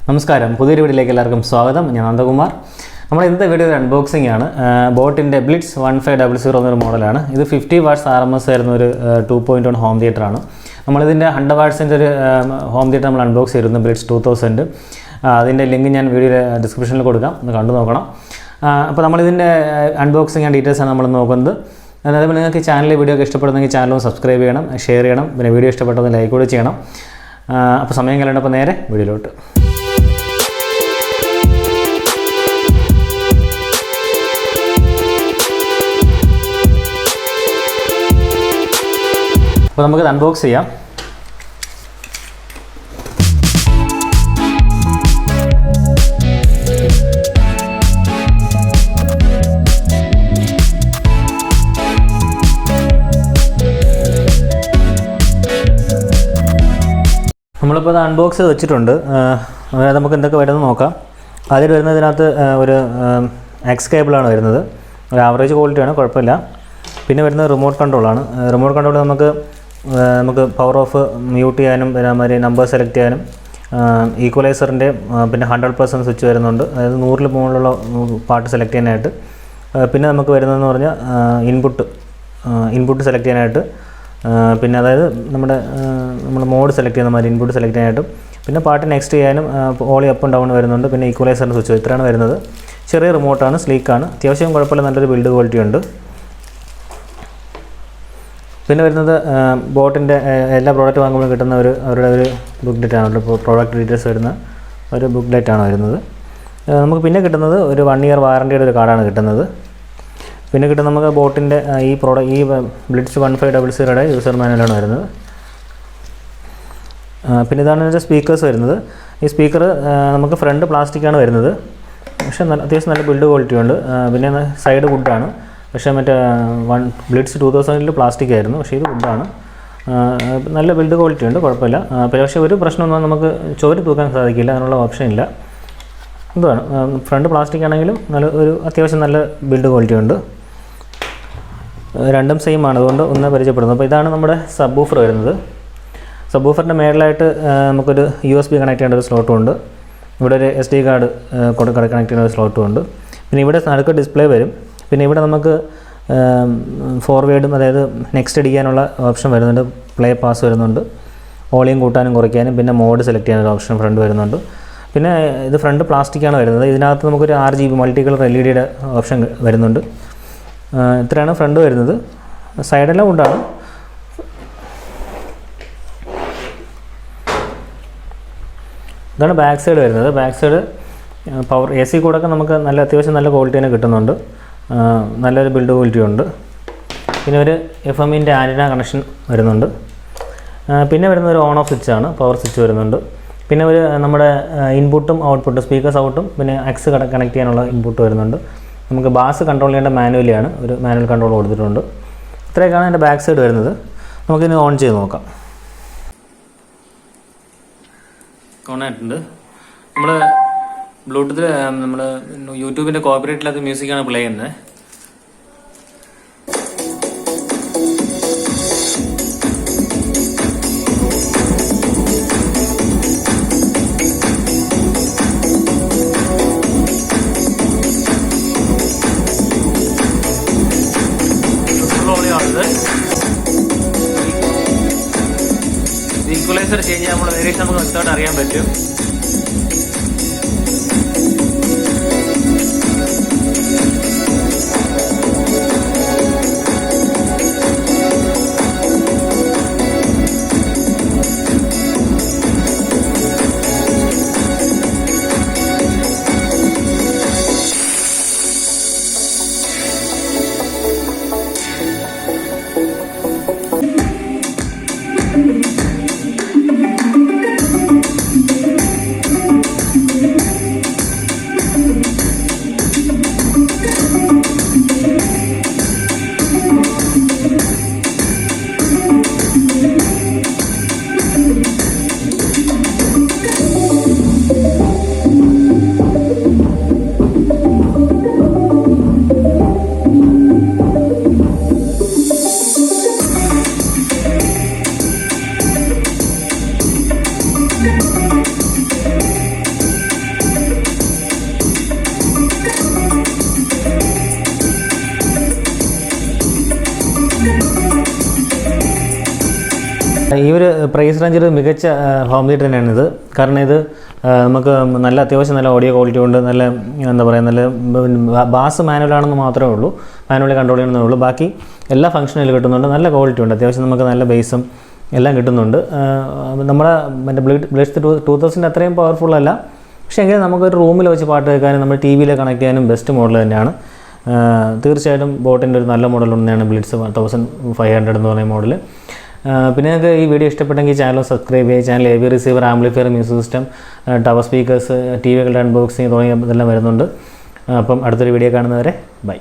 നമസ്കാരം, പുതിയൊരു വീഡിയോയിലേക്ക് എല്ലാവർക്കും സ്വാഗതം. ഞാൻ നന്ദകുമാർ. നമ്മൾ ഇന്നത്തെ വീഡിയോ ഒരു അൺബോക്സിംഗ് ആണ്. ബോട്ടിൻ്റെ ബ്ലിറ്റ്സ് 1500 എന്നൊരു മോഡലാണ്. ഇത് 50 വാട്ട്സ് RMS വരുന്ന ഒരു 2.1 ഹോം തിയേറ്ററാണ്. നമ്മളിതിൻ്റെ 100 വാട്ട്സിൻ്റെ ഒരു ഹോം തിയേറ്റർ നമ്മൾ അൺബോക്സ് ചെയ്തിരുന്നു, ബ്ലിറ്റ്സ് 2000. അതിൻ്റെ ലിങ്ക് ഞാൻ വീഡിയോയുടെ ഡിസ്ക്രിപ്ഷനിൽ കൊടുക്കാം, ഒന്ന് കണ്ടു നോക്കണം. അപ്പോൾ നമ്മളിതിൻ്റെ അൺബോക്സിംഗ് ആൻഡ് ഡീറ്റെയിൽസാണ് നമ്മൾ നോക്കുന്നത്. അതേപോലെ നിങ്ങൾക്ക് ചാനലിൽ വീഡിയോ ഒക്കെ ഇഷ്ടപ്പെടുന്നെങ്കിൽ ചാനലും സബ്സ്ക്രൈബ് ചെയ്യണം, ഷെയർ ചെയ്യണം, പിന്നെ വീഡിയോ ഇഷ്ടപ്പെട്ടത് ലൈക്ക് കൂടി ചെയ്യണം. അപ്പോൾ സമയം കളയണ്ടപ്പോൾ നേരെ വീഡിയോയിലോട്ട്. അപ്പോൾ നമുക്കിത് അൺബോക്സ് ചെയ്യാം. നമ്മളിപ്പോൾ അത് അൺബോക്സ് ചെയ്ത് വെച്ചിട്ടുണ്ട്. അതായത് നമുക്ക് എന്തൊക്കെ വരുന്നത് നോക്കാം. ആദ്യം വരുന്നതിനകത്ത് ഒരു എക്സ് കേബിളാണ് വരുന്നത്. ഒരു ആവറേജ് ക്വാളിറ്റിയാണ്, കുഴപ്പമില്ല. പിന്നെ വരുന്നത് റിമോട്ട് കൺട്രോളാണ്. റിമോട്ട് കൺട്രോൾ നമുക്ക് പവർ ഓഫ് മ്യൂട്ട് ചെയ്യാനും പിന്നെ മാതിരി നമ്പർ സെലക്ട് ചെയ്യാനും ഈക്വലൈസറിൻ്റെ പിന്നെ 100% സ്വിച്ച് വരുന്നുണ്ട്. അതായത് 100 മുകളിലുള്ള പാട്ട് സെലക്ട് ചെയ്യാനായിട്ട്. പിന്നെ നമുക്ക് വരുന്നതെന്ന് പറഞ്ഞാൽ ഇൻപുട്ട് സെലക്ട് ചെയ്യാനായിട്ട്. പിന്നെ അതായത് നമ്മുടെ മോഡ് സെലക്ട് ചെയ്യുന്ന മാതിരി ഇൻപുട്ട് സെലക്ട് ചെയ്യാനായിട്ടും. പിന്നെ പാട്ട് നെക്സ്റ്റ് ചെയ്യാനും ഓളി അപ്പ് ആൻഡ് ഡൗൺ വരുന്നുണ്ട്. പിന്നെ ഈക്വലൈസറിൻ്റെ സ്വിച്ച്, ഇത്രയാണ് വരുന്നത്. ചെറിയ റിമോട്ടാണ്, സ്ലീക്കാണ്, അത്യാവശ്യം കുഴപ്പമില്ല, നല്ലൊരു ബിൽഡ് ക്വാളിറ്റി ഉണ്ട്. പിന്നെ വരുന്നത് ബോട്ടിൻ്റെ എല്ലാ പ്രോഡക്റ്റ് വാങ്ങുമ്പോൾ കിട്ടുന്ന അവരുടെ ഒരു ബുക്ക്ലെറ്റാണ്. ഇപ്പോൾ പ്രോഡക്റ്റ് ഡീറ്റെയിൽസ് വരുന്ന ഒരു ബുക്ക്ലെറ്റാണ് വരുന്നത്. നമുക്ക് പിന്നെ കിട്ടുന്നത് ഒരു 1 ഇയർ വാറണ്ടിയുടെ ഒരു കാർഡാണ് കിട്ടുന്നത്. പിന്നെ കിട്ടുന്ന നമുക്ക് ബോട്ടിൻ്റെ ഈ ബ്ലിറ്റ്സ് 1500യുടെ യൂസർ മാനുവലാണ് വരുന്നത്. പിന്നെ ഇതാണ് ഇതിൻ്റെ സ്പീക്കേഴ്സ് വരുന്നത്. ഈ സ്പീക്കർ നമുക്ക് ഫ്രണ്ട് പ്ലാസ്റ്റിക്കാണ് വരുന്നത്, പക്ഷേ അത്യാവശ്യം നല്ല ബിൽഡ് ക്വാളിറ്റി ഉണ്ട്. പിന്നെ സൈഡ് വുഡാണ്, പക്ഷേ മറ്റേ ബ്ലിറ്റ്സ് 2000 പ്ലാസ്റ്റിക് ആയിരുന്നു, പക്ഷേ ഇത് വുഡാണ്. നല്ല ബിൽഡ് ക്വാളിറ്റി ഉണ്ട്, കുഴപ്പമില്ല. പക്ഷേ ഒരു പ്രശ്നമൊന്നും നമുക്ക് ചോര് തൂക്കാൻ സാധിക്കില്ല, അതിനുള്ള ഓപ്ഷൻ ഇല്ല. ഇതാണ് ഫ്രണ്ട് പ്ലാസ്റ്റിക് ആണെങ്കിലും അത്യാവശ്യം നല്ല ബിൽഡ് ക്വാളിറ്റി ഉണ്ട്. രണ്ടും സെയിം ആണ്, അതുകൊണ്ട് ഒന്ന് പരിചയപ്പെടുന്നു. അപ്പോൾ ഇതാണ് നമ്മുടെ സബ് വൂഫർ വരുന്നത്. സബ് വൂഫറിൻ്റെ മേളിലായിട്ട് നമുക്കൊരു USB കണക്ട് ചെയ്യേണ്ട ഒരു സ്ലോട്ടും ഉണ്ട്. ഇവിടെ ഒരു SD കാർഡ് കണക്ട് ചെയ്യുന്ന ഒരു സ്ലോട്ടും ഉണ്ട്. പിന്നെ ഇവിടെ നടുക്ക് ഡിസ്പ്ലേ വരും. പിന്നെ ഇവിടെ നമുക്ക് ഫോർവേഡും അതായത് നെക്സ്റ്റ് അടിക്കാനുള്ള ഓപ്ഷൻ വരുന്നുണ്ട്. പ്ലേ പാസ് വരുന്നുണ്ട്. വോളിയം കൂട്ടാനും കുറയ്ക്കാനും പിന്നെ മോഡ് സെലക്ട് ചെയ്യാനൊരു ഓപ്ഷൻ ഫ്രണ്ട് വരുന്നുണ്ട്. പിന്നെ ഇത് ഫ്രണ്ട് പ്ലാസ്റ്റിക്കാണ് വരുന്നത്. ഇതിനകത്ത് നമുക്കൊരു RGB multi colour LED option വരുന്നുണ്ട്. ഇത്രയാണ് ഫ്രണ്ട് വരുന്നത്. സൈഡെല്ലാം വുഡാണ്. ഇതാണ് ബാക്ക് സൈഡ് വരുന്നത്. ബാക്ക് സൈഡ് പവർ AC കൂടൊക്കെ നമുക്ക് അത്യാവശ്യം നല്ല ക്വാളിറ്റി തന്നെ കിട്ടുന്നുണ്ട്. നല്ലൊരു ബിൽഡ് ക്വാളിറ്റി ഉണ്ട്. പിന്നെ ഒരു FM-ൻ്റെ ആൻറ്റിന കണക്ഷൻ വരുന്നുണ്ട്. പിന്നെ വരുന്ന ഒരു ഓൺ ഓഫ് സ്വിച്ചാണ്, പവർ സ്വിച്ച് വരുന്നുണ്ട്. പിന്നെ നമ്മുടെ ഇൻപുട്ടും ഔട്ട്പുട്ടും, സ്പീക്കേഴ്സ് ഔട്ടും പിന്നെ AUX കണക്ട് ചെയ്യാനുള്ള ഇൻപുട്ട് വരുന്നുണ്ട്. നമുക്ക് ബാസ് കൺട്രോൾ ചെയ്യേണ്ട മാനുവലിയാണ്, ഒരു മാനുവൽ കൺട്രോൾ കൊടുത്തിട്ടുണ്ട്. ഇത്രയൊക്കെയാണ് എൻ്റെ ബാക്ക് സൈഡ് വരുന്നത്. നമുക്കിനി ഓൺ ചെയ്ത് നോക്കാം. ഓൺ ആയിട്ടുണ്ട്. നമ്മൾ ബ്ലൂടൂത്തിൽ നമ്മൾ യൂട്യൂബിൻ്റെ കോപ്പറേറ്റിലത് മ്യൂസിക്കാണ് പ്ലേ ചെയ്യുന്നത്. ഈക്വലൈസർ ചേഞ്ച് ചെയ്യാൻ നമ്മൾ ഏകദേശം നമുക്ക് വ്യക്തമായിട്ട് അറിയാൻ പറ്റും. ഈ ഒരു പ്രൈസ് റേഞ്ചിൽ മികച്ച ഹോം തിയേറ്റർ തന്നെയാണിത്. കാരണം ഇത് നമുക്ക് നല്ല അത്യാവശ്യം നല്ല ഓഡിയോ ക്വാളിറ്റി ഉണ്ട്, നല്ല എന്താ പറയുക, നല്ല ബാസ് മാനുവലാണെന്ന് മാത്രമേ ഉള്ളൂ, മാനുവലി കൺട്രോൾ ചെയ്യണമെന്നേ ഉള്ളൂ. ബാക്കി എല്ലാ ഫംഗ്ഷനിലും കിട്ടുന്നുണ്ട്, നല്ല ക്വാളിറ്റി ഉണ്ട്, അത്യാവശ്യം നമുക്ക് നല്ല ബേസും എല്ലാം കിട്ടുന്നുണ്ട്. നമ്മുടെ മറ്റേ ബ്ലിറ്റ്സ് 2000 അത്രയും പവർഫുൾ അല്ല, പക്ഷേ എങ്കിലും നമുക്കൊരു റൂമിൽ വെച്ച് പാട്ട് കേൾക്കാനും നമ്മൾ ടി വിയിൽ കണക്ട് ചെയ്യാനും ബെസ്റ്റ് മോഡൽ തന്നെയാണ്. തീർച്ചയായിട്ടും ബോട്ടിൻ്റെ ഒരു നല്ല മോഡൽ തന്നെയാണ് ബ്ലിറ്റ്സ് 1500 എന്ന് പറയുന്ന മോഡൽ. പിന്നെ നിങ്ങൾക്ക് ഈ വീഡിയോ ഇഷ്ടപ്പെട്ടെങ്കിൽ ചാനൽ സബ്സ്ക്രൈബ് ചെയ്യുക. Channel AV receiver, amplifier, music system, tower speakers, ടി വികളുടെ അൺബോക്സിങ് തുടങ്ങിയ ഇതെല്ലാം വരുന്നുണ്ട്. അപ്പം അടുത്തൊരു വീഡിയോ കാണുന്നവരെ ബൈ.